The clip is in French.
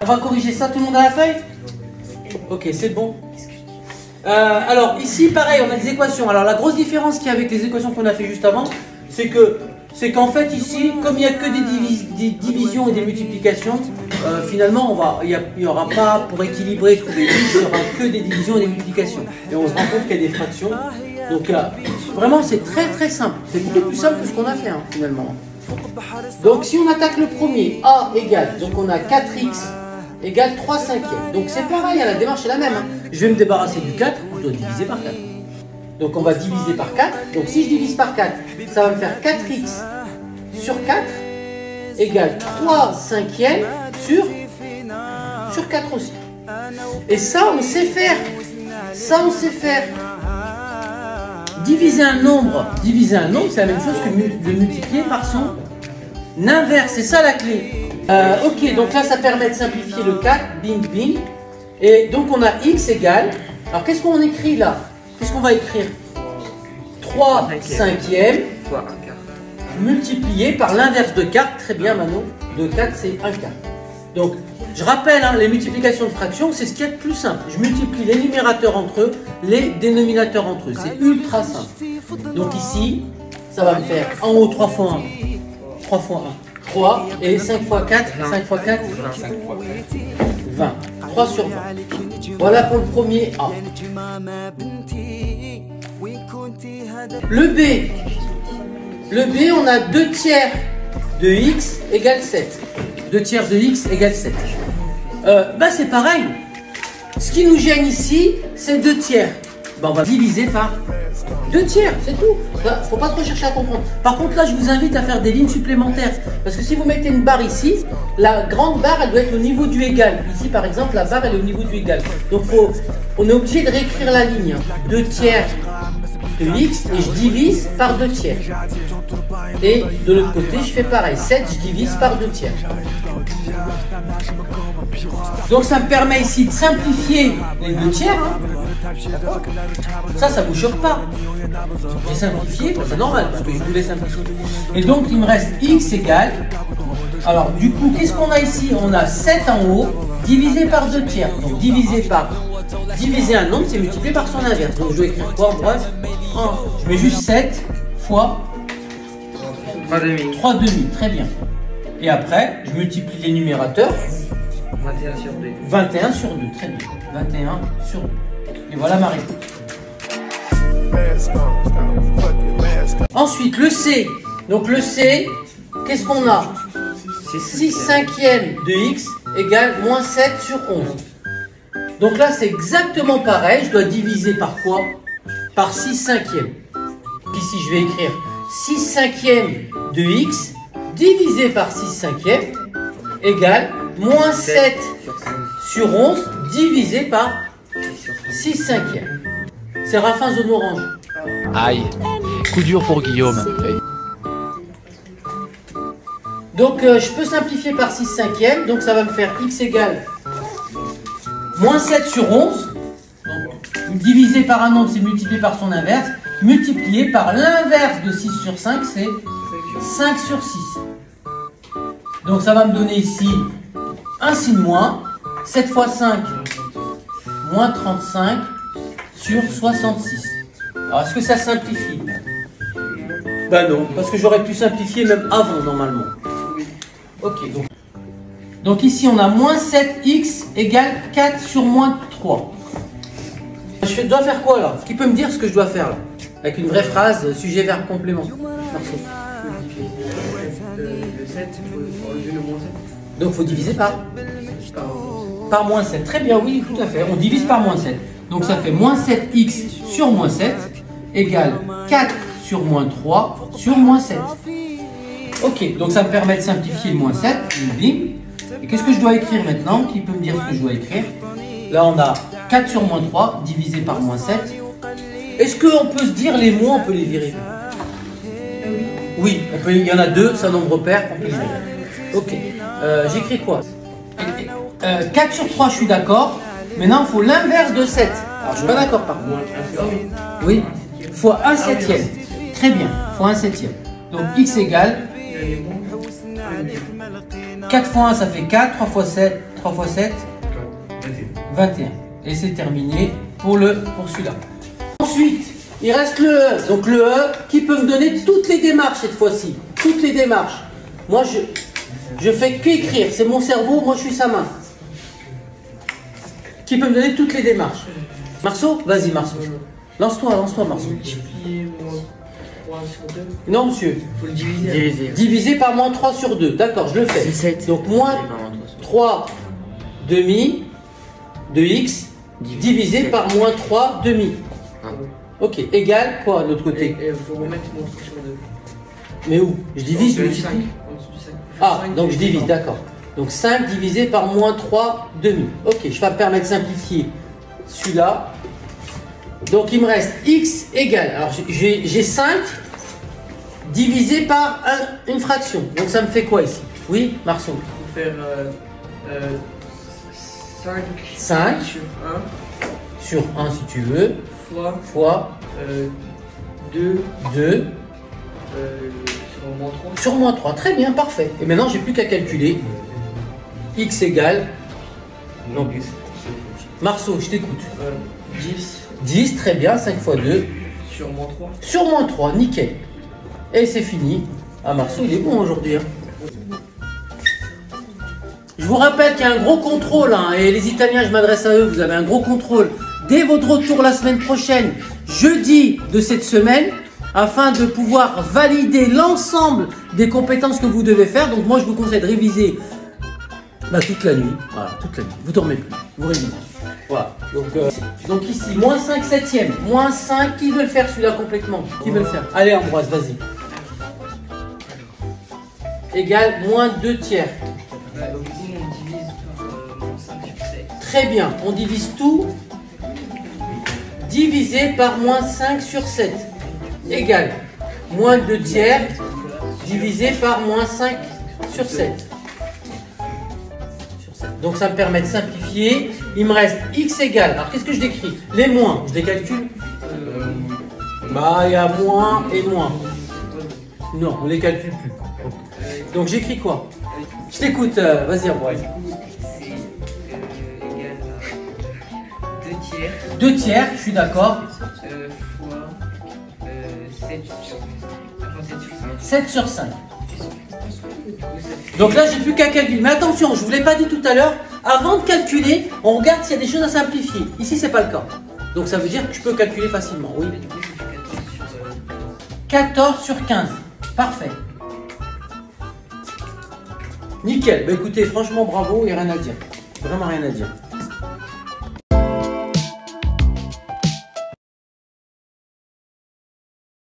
On va corriger ça, tout le monde a la feuille? Ok, c'est bon. Alors ici, pareil, on a des équations. Alors la grosse différence qu'il y a avec les équations qu'on a fait juste avant, c'est qu'en fait ici, comme il n'y a que des divisions et des multiplications, finalement il n'y aura pas, pour équilibrer tous les x, il n'y aura que des divisions et des multiplications. Et on se rend compte qu'il y a des fractions. Donc vraiment c'est très très simple. C'est beaucoup plus simple que ce qu'on a fait finalement. Donc si on attaque le premier, a égale, donc on a 4x égale 3 cinquièmes. Donc c'est pareil, la démarche est la même. Je vais me débarrasser du 4, je dois diviser par 4. Donc on va diviser par 4. Donc si je divise par 4, ça va me faire 4x sur 4 égale 3 cinquièmes sur 4 aussi. Et ça on sait faire. Ça on sait faire. Diviser un nombre, c'est la même chose que de multiplier par son inverse. C'est ça la clé. Ok, donc là ça permet de simplifier le 4, bing bing. Et donc on a x égale, alors qu'est-ce qu'on écrit là? Qu'est-ce qu'on va écrire? 3 cinquièmes multiplié par l'inverse de 4, très bien Manon, de 4 c'est 1 quart. Donc je rappelle, les multiplications de fractions c'est ce qu'il y a de plus simple. Je multiplie les numérateurs entre eux, les dénominateurs entre eux, c'est ultra simple. Donc ici, ça va me faire en haut 3 fois 1, 3 fois 1, 3 et 5 fois 4, 5 fois 4, 20. 3 sur 20. Voilà pour le premier A. Le B, on a 2 tiers de x égale 7. 2 tiers de x égale 7. C'est pareil. Ce qui nous gêne ici, c'est 2 tiers. On va diviser par 2 tiers, c'est tout. Faut pas trop chercher à comprendre. Par contre, là, je vous invite à faire des lignes supplémentaires. Parce que si vous mettez une barre ici, la grande barre, elle doit être au niveau du égal. Ici, par exemple, la barre, elle est au niveau du égal. Donc, on est obligé de réécrire la ligne. 2 tiers de x et je divise par 2 tiers. Et de l'autre côté, je fais pareil. 7, je divise par 2 tiers. Donc, ça me permet ici de simplifier les 2 tiers. Ça vous choque pas. J'ai simplifié, c'est normal parce que je voulais simplifier. Et donc il me reste x égale. Alors du coup, qu'est-ce qu'on a ici? On a 7 en haut divisé par 2 tiers. Donc diviser un nombre, c'est multiplié par son inverse. Donc je dois écrire quoi? Bref, je mets juste 7 fois 3 demi. Très bien. Et après, je multiplie les numérateurs. 21 sur 2. 21 sur 2, très bien. 21 sur 2. Et voilà ma réponse. Ensuite, le C. Donc le C, qu'est-ce qu'on a? 6 cinquièmes de x égale moins 7 sur 11. Donc là, c'est exactement pareil. Je dois diviser par quoi? Par 6 cinquièmes. Ici, je vais écrire 6 cinquièmes de x divisé par 6 cinquièmes égale moins 7 sur 11 divisé par 6 cinquièmes. C'est Raffin zone orange. Aïe, coup dur pour Guillaume. Donc je peux simplifier par 6 cinquièmes, donc ça va me faire x égale moins 7 sur 11. Donc, divisé par un nombre, c'est multiplié par son inverse. Multiplié par l'inverse de 6 sur 5, c'est 5 sur 6. Donc ça va me donner ici un signe moins. 7 fois 5, moins 35 sur 66. Alors est-ce que ça simplifie? Ben non, parce que j'aurais pu simplifier même avant normalement. Ok, donc ici on a moins 7x égale 4 sur moins 3. Je dois faire quoi là? Qui peut me dire ce que je dois faire là? Avec une vraie phrase, sujet, verbe, complément. Marceau. Le 7, il faut enlever le moins 7. Donc il faut diviser par moins 7. Très bien, oui, tout à fait. On divise par moins 7. Donc ça fait moins 7x sur moins 7 égale 4 sur moins 3 sur moins 7. Ok, donc ça me permet de simplifier le moins 7. Et qu'est-ce que je dois écrire maintenant? Qui peut me dire ce que je dois écrire? Là, on a 4 sur moins 3 divisé par moins 7. Est-ce qu'on peut se dire les mots, on peut les virer? Oui, il y en a deux, c'est un nombre pair, on peut les virer. Ok, j'écris quoi? 4 sur 3, je suis d'accord. Maintenant, il faut l'inverse de 7. Alors, je suis pas d'accord par contre. Oui, fois 1 septième. Très bien, fois 1 septième. Donc, x égale 4 fois 1, ça fait 4. 3 fois 7, 3 x 7, 21. 21. Et c'est terminé pour celui-là. Ensuite, il reste le E. Donc le E qui peut me donner toutes les démarches cette fois-ci. Toutes les démarches. Moi, je fais qu'écrire. C'est mon cerveau, moi je suis sa main. Qui peut me donner toutes les démarches. Marceau, vas-y Marceau. Lance-toi, Marceau. Multiplier moins 3 sur 2. Non, monsieur. Il faut le diviser. Divisé par moins 3 sur 2. D'accord, je le fais. C'est 7. Donc moins 3 demi de x divisé par moins 3 demi. Ok, égal quoi de l'autre côté? Il faut remettre moins 3 sur 2. Mais où? Je divise, je du multiplie. 5. En dessous du 5. Ah, 5 donc je divise, par- d'accord. Donc 5 divisé par moins 3 demi. Ok, je vais me permettre de simplifier celui-là. Donc il me reste x égale. Alors j'ai 5 divisé par une fraction. Donc ça me fait quoi ici? Oui, Marceau? Il faut faire 5 5 sur 1 sur 1 si tu veux, fois 2 2 sur moins 3. sur moins 3. Très bien, parfait. Et maintenant, j'ai plus qu'à calculer. X égale. Non. Marceau, je t'écoute. 10 10, très bien, 5 fois 2. sur moins 3. Sur moins 3, nickel. Et c'est fini. Ah, Marceau, il est bon aujourd'hui. Hein. Je vous rappelle qu'il y a un gros contrôle. Hein, et les Italiens, je m'adresse à eux, vous avez un gros contrôle. Dès votre retour la semaine prochaine, jeudi de cette semaine, afin de pouvoir valider l'ensemble des compétences que vous devez faire. Donc moi, je vous conseille de réviser toute la nuit. Voilà, toute la nuit. Vous dormez plus, vous révisez. Voilà. Donc ici, moins 5 septièmes. Moins 5, qui veut le faire celui-là complètement? Qui veut le faire? Allez Ambroise, vas-y. Égale moins 2 tiers. Donc ici, on divise par moins 5 sur 7. Très bien, on divise tout. Divisé par moins 5 sur 7. Égale moins 2 tiers divisé par moins 5 sur 7. Donc ça me permet de simplifier. Il me reste x égale. Alors qu'est-ce que je décris? Les moins, je les calcule. Il y a moins et moins. Non, on les calcule plus. Donc j'écris quoi? Je t'écoute, vas-y Ambroise. C'est égal à 2 tiers 2 tiers, je suis d'accord. fois 7 sur 5. 7 sur 5. Donc là, j'ai plus qu'à calculer. Mais attention, je ne vous l'ai pas dit tout à l'heure, avant de calculer, on regarde s'il y a des choses à simplifier. Ici, c'est pas le cas. Donc ça veut dire que tu peux calculer facilement. Oui. 14 sur 15. Parfait. Nickel. Bah écoutez, franchement, bravo, il n'y a rien à dire. Vraiment rien à dire.